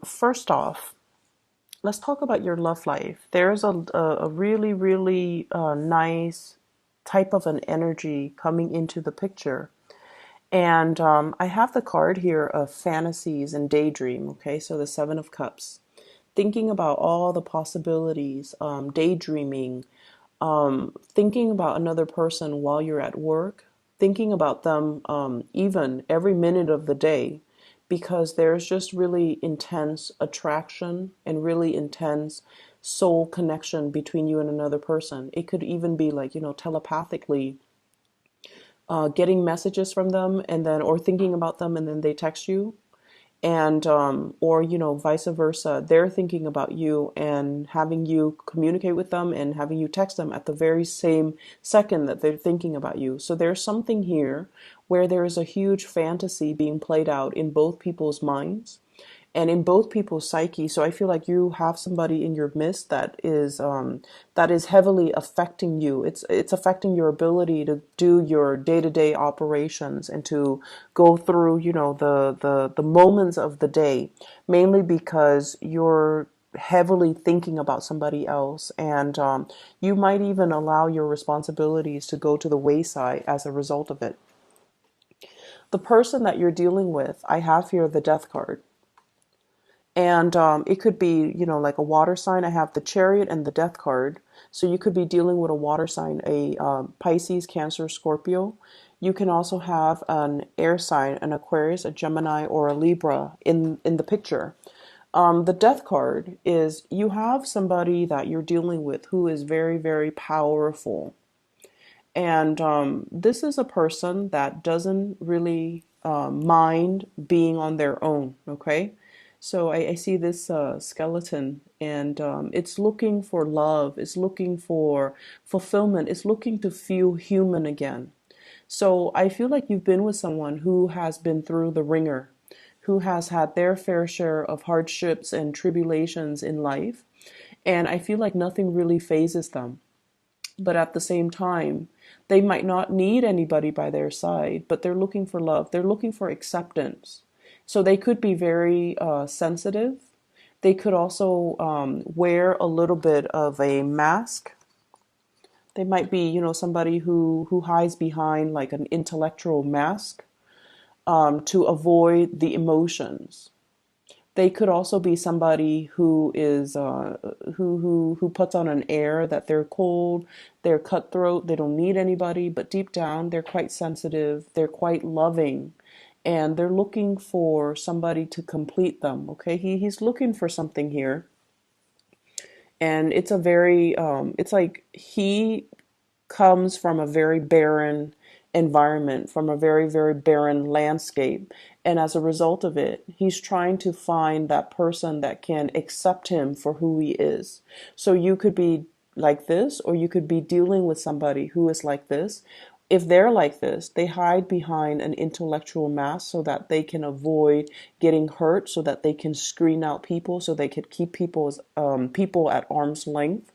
First off, let's talk about your love life. There's a really, really nice type of an energy coming into the picture. And I have the card here of fantasies and daydream. Okay, so the Seven of Cups. Thinking about all the possibilities, daydreaming, thinking about another person while you're at work, thinking about them even every minute of the day, because there's just really intense attraction and really intense soul connection between you and another person. It could even be like, telepathically getting messages from them and then, or thinking about them and then they text you, and or vice versa, they're thinking about you and having you communicate with them and having you text them at the very same second that they're thinking about you. So there's something here where there is a huge fantasy being played out in both people's minds and in both people's psyche. So I feel like you have somebody in your midst that is heavily affecting you. It's affecting your ability to do your day-to-day operations and to go through, the moments of the day, mainly because you're heavily thinking about somebody else, and you might even allow your responsibilities to go to the wayside as a result of it. The person that you're dealing with, I have here the Death card. And it could be, like a water sign. I have the Chariot and the Death card. So you could be dealing with a water sign, a Pisces, Cancer, Scorpio. You can also have an air sign, an Aquarius, a Gemini, or a Libra in the picture. The Death card is you have somebody that you're dealing with who is very, very powerful. And this is a person that doesn't really mind being on their own, okay? So I see this skeleton, and it's looking for love, it's looking for fulfillment, it's looking to feel human again. So I feel like you've been with someone who has been through the ringer, who has had their fair share of hardships and tribulations in life. And I feel like nothing really phases them. But at the same time, they might not need anybody by their side, but they're looking for love. They're looking for acceptance. So they could be very sensitive. They could also wear a little bit of a mask. They might be, somebody who hides behind like an intellectual mask to avoid the emotions. They could also be somebody who is who puts on an air that they're cold, they're cutthroat, they don't need anybody, but deep down they're quite sensitive, they're quite loving, and they're looking for somebody to complete them. Okay, he's looking for something here, and it's a very it's like he comes from a very barren environment, from a very, very barren landscape. And as a result of it, he's trying to find that person that can accept him for who he is. So you could be like this, or you could be dealing with somebody who is like this. If they're like this, they hide behind an intellectual mask so that they can avoid getting hurt, so that they can screen out people, so they can keep people at arm's length,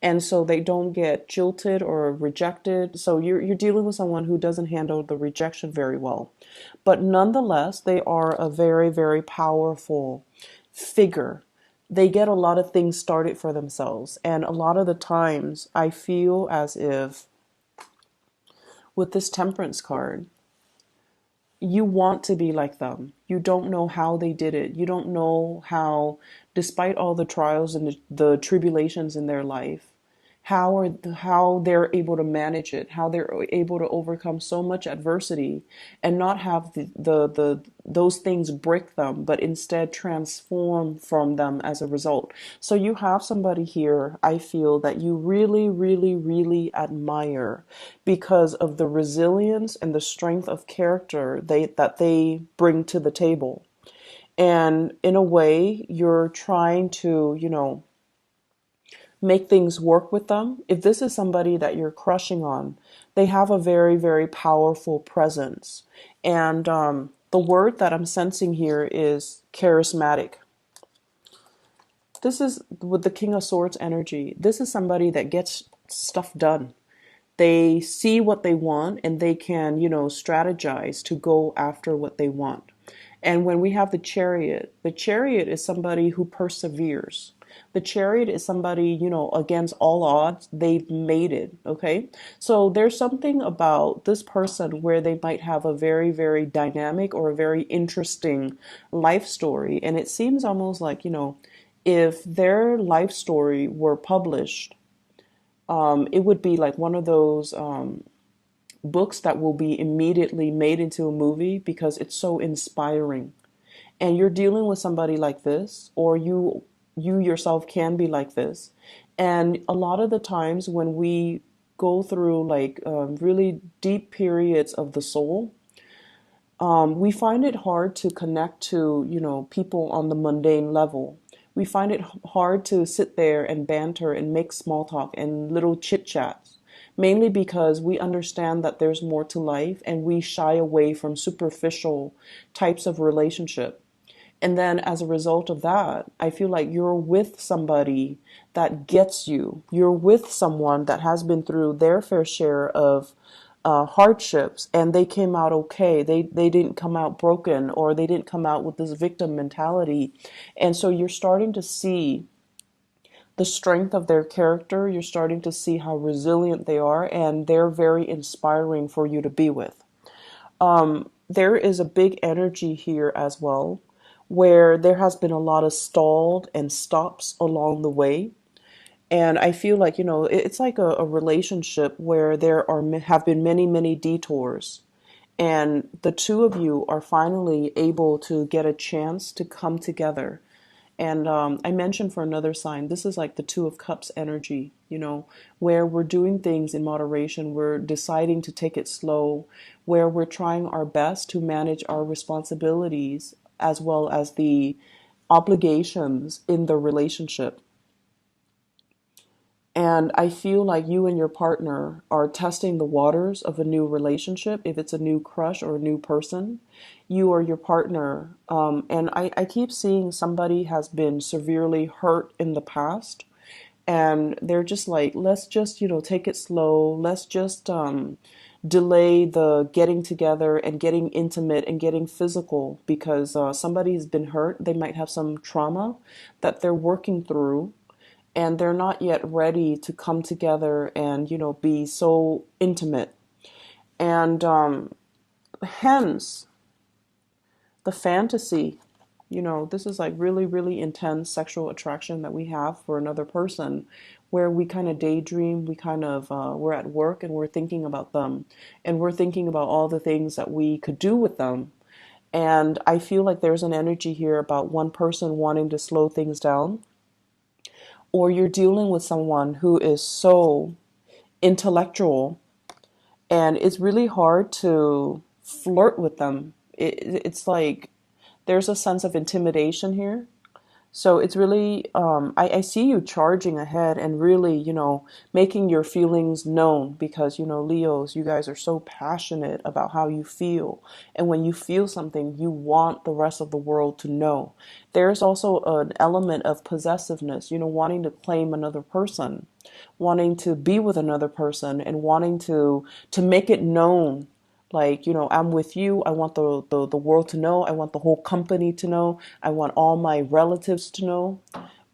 and so they don't get jilted or rejected. So you're dealing with someone who doesn't handle the rejection very well, but nonetheless, they are a very, very powerful figure. They get a lot of things started for themselves, and a lot of the times I feel as if with this Temperance card, you want to be like them. You don't know how they did it. You don't know how, despite all the trials and the tribulations in their life, how they're able to manage it, how they're able to overcome so much adversity and not have the those things break them, but instead transform from them as a result. So you have somebody here, I feel, that you really, really, really admire because of the resilience and the strength of character that they bring to the table. And in a way, you're trying to, make things work with them. If this is somebody that you're crushing on, they have a very, very powerful presence. And the word that I'm sensing here is charismatic. This is with the King of Swords energy. This is somebody that gets stuff done. They see what they want and they can, strategize to go after what they want. And when we have the chariot is somebody who perseveres. The chariot is somebody, against all odds, they've made it. Okay. So there's something about this person where they might have a very, very dynamic or a very interesting life story. And it seems almost like, if their life story were published, it would be like one of those books that will be immediately made into a movie because it's so inspiring. And you're dealing with somebody like this, or you yourself can be like this. And a lot of the times when we go through like really deep periods of the soul, we find it hard to connect to, people on the mundane level. We find it hard to sit there and banter and make small talk and little chit chats, mainly because we understand that there's more to life and we shy away from superficial types of relationship. And then as a result of that, I feel like you're with somebody that gets you. You're with someone that has been through their fair share of hardships and they came out okay. They didn't come out broken, or they didn't come out with this victim mentality. And so you're starting to see the strength of their character. You're starting to see how resilient they are, and they're very inspiring for you to be with. There is a big energy here as well, where there has been a lot of stalled and stops along the way. And I feel like, it's like a relationship where there have been many, many detours. And the two of you are finally able to get a chance to come together. And I mentioned for another sign, this is like the Two of Cups energy, where we're doing things in moderation. We're deciding to take it slow, where we're trying our best to manage our responsibilities as well as the obligations in the relationship. And I feel like you and your partner are testing the waters of a new relationship. If it's a new crush or a new person, you or your partner. And I keep seeing somebody has been severely hurt in the past. And they're just like, let's just, take it slow. Let's just delay the getting together and getting intimate and getting physical because somebody's been hurt. They might have some trauma that they're working through, and they're not yet ready to come together and be so intimate. And hence the fantasy, this is like really, really intense sexual attraction that we have for another person, where we kind of daydream. We kind of we're at work and we're thinking about them, and we're thinking about all the things that we could do with them. And I feel like there's an energy here about one person wanting to slow things down, or you're dealing with someone who is so intellectual and it's really hard to flirt with them. It's like there's a sense of intimidation here. So it's really, I see you charging ahead and really, making your feelings known because, Leos, you guys are so passionate about how you feel. And when you feel something, you want the rest of the world to know. There's also an element of possessiveness, wanting to claim another person, wanting to be with another person and wanting to make it known, like, I'm with you. I want the world to know. I want the whole company to know. I want all my relatives to know.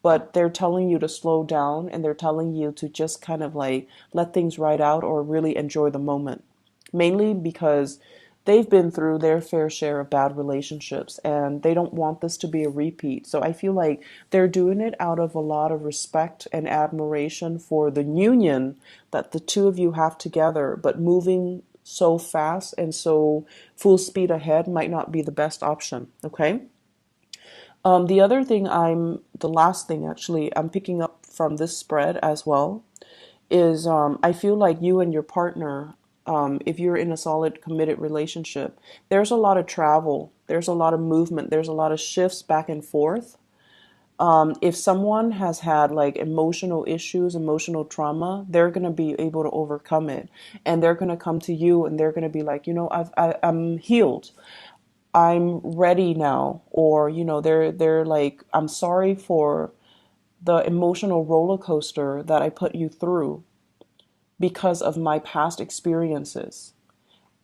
But they're telling you to slow down, and they're telling you to just kind of like let things ride out or really enjoy the moment. Mainly because they've been through their fair share of bad relationships and they don't want this to be a repeat. So I feel like they're doing it out of a lot of respect and admiration for the union that the two of you have together, but moving so fast and so full speed ahead might not be the best option. Okay. The last thing actually, I'm picking up from this spread as well is I feel like you and your partner, if you're in a solid committed relationship, there's a lot of travel, there's a lot of movement, there's a lot of shifts back and forth. If someone has had like emotional issues, emotional trauma, they're going to be able to overcome it. And they're going to come to you and they're going to be like, I'm healed. I'm ready now. Or, they're like, I'm sorry for the emotional roller coaster that I put you through because of my past experiences.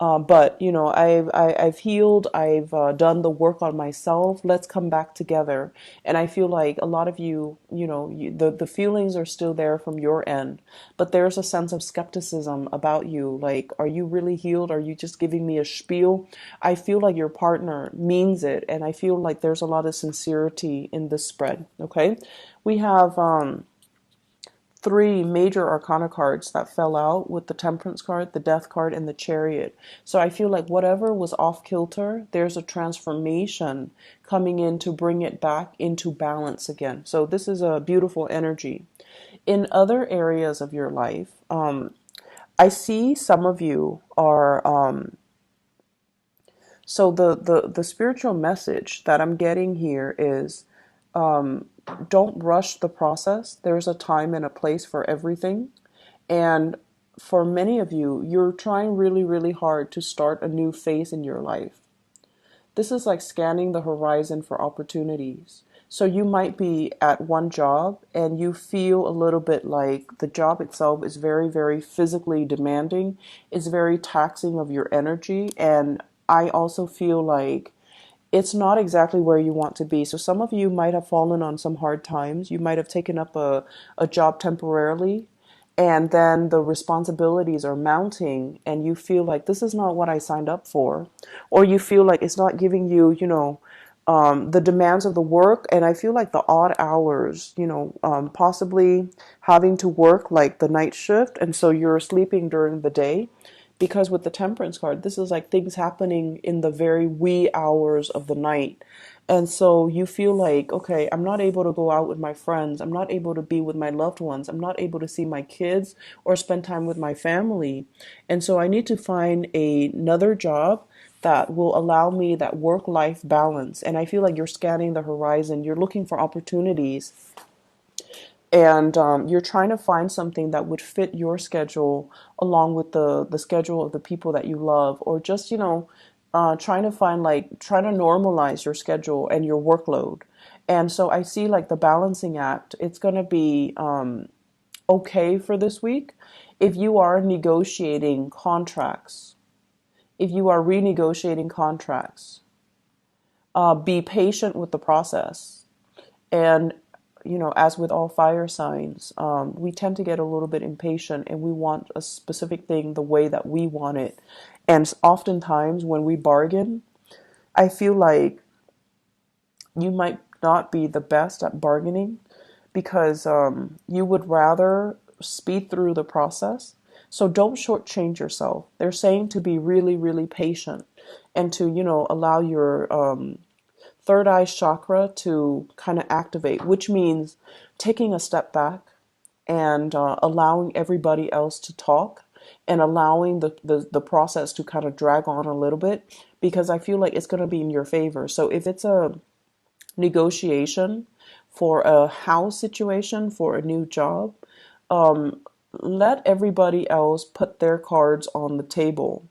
But I've healed. I've done the work on myself. Let's come back together. And I feel like a lot of you, the feelings are still there from your end, but there's a sense of skepticism about you. Like, are you really healed? Are you just giving me a spiel? I feel like your partner means it, and I feel like there's a lot of sincerity in this spread. Okay, we have three major arcana cards that fell out with the Temperance card, the Death card, and the Chariot. So I feel like whatever was off kilter, there's a transformation coming in to bring it back into balance again. So this is a beautiful energy. In other areas of your life, I see some of you are so the spiritual message that I'm getting here is don't rush the process. There's a time and a place for everything. And for many of you, you're trying really, really hard to start a new phase in your life. This is like scanning the horizon for opportunities. So you might be at one job and you feel a little bit like the job itself is very, very physically demanding. It's very taxing of your energy. And I also feel like it's not exactly where you want to be. So some of you might have fallen on some hard times. You might have taken up a job temporarily, and then the responsibilities are mounting, and you feel like this is not what I signed up for, or you feel like it's not giving you, the demands of the work. And I feel like the odd hours, possibly having to work like the night shift, and so you're sleeping during the day. Because with the Temperance card, this is like things happening in the very wee hours of the night. And so you feel like, okay, I'm not able to go out with my friends. I'm not able to be with my loved ones. I'm not able to see my kids or spend time with my family. And so I need to find another job that will allow me that work-life balance. And I feel like you're scanning the horizon. You're looking for opportunities, and you're trying to find something that would fit your schedule along with the schedule of the people that you love, or just trying to find, like, trying to normalize your schedule and your workload. And so I see like the balancing act. It's going to be okay for this week if you are negotiating contracts, if you are renegotiating contracts. Be patient with the process. And, as with all fire signs, we tend to get a little bit impatient and we want a specific thing the way that we want it. And oftentimes when we bargain, I feel like you might not be the best at bargaining because you would rather speed through the process. So don't shortchange yourself. They're saying to be really, really patient and to, allow your third eye chakra to kind of activate, which means taking a step back and allowing everybody else to talk and allowing the process to kind of drag on a little bit, because I feel like it's going to be in your favor. So if it's a negotiation for a house situation, for a new job, let everybody else put their cards on the table.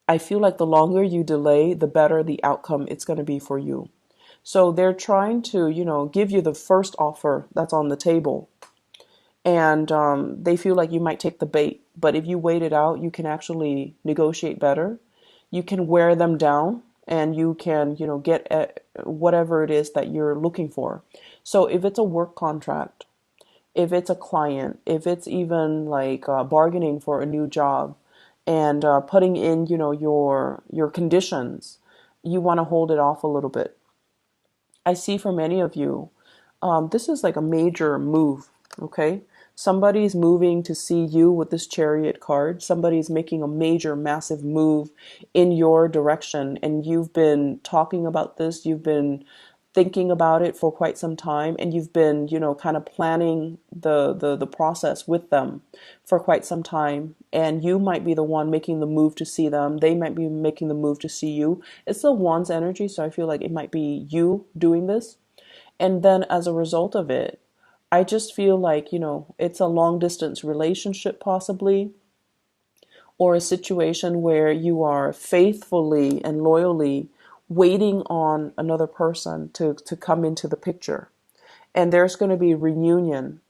I feel like the longer you delay, the better the outcome it's going to be for you. So they're trying to, give you the first offer that's on the table. And they feel like you might take the bait. But if you wait it out, you can actually negotiate better. You can wear them down and you can, get whatever it is that you're looking for. So if it's a work contract, if it's a client, if it's even like bargaining for a new job, and putting in, your conditions, you want to hold it off a little bit. I see for many of you, this is like a major move. Okay, somebody's moving to see you with this Chariot card. Somebody's making a major, massive move in your direction, and you've been talking about this. You've been thinking about it for quite some time, and you've been, kind of planning the process with them for quite some time. And you might be the one making the move to see them. They might be making the move to see you. It's the Wands energy, so I feel like it might be you doing this. And then as a result of it, I just feel like, it's a long distance relationship possibly, or a situation where you are faithfully and loyally waiting on another person to come into the picture. And there's going to be reunion.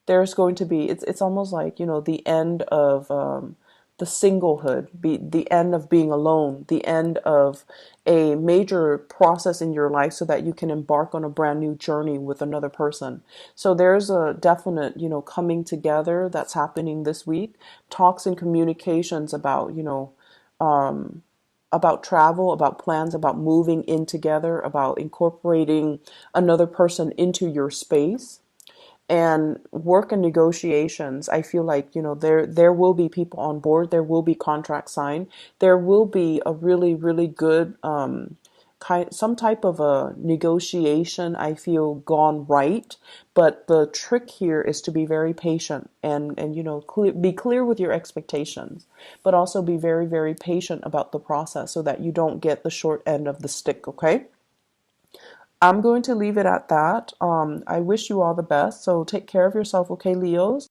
There's going to be, it's almost like, the end of the singlehood, be the end of being alone, the end of a major process in your life so that you can embark on a brand new journey with another person. So there's a definite, coming together that's happening this week. Talks and communications about, about travel, about plans, about moving in together, about incorporating another person into your space. And work and negotiations, I feel like, there will be people on board, there will be contracts signed, there will be a really, really good some type of a negotiation, I feel, gone right. But the trick here is to be very patient and be clear with your expectations, but also be very, very patient about the process so that you don't get the short end of the stick, okay? I'm going to leave it at that. I wish you all the best. So take care of yourself, okay, Leos?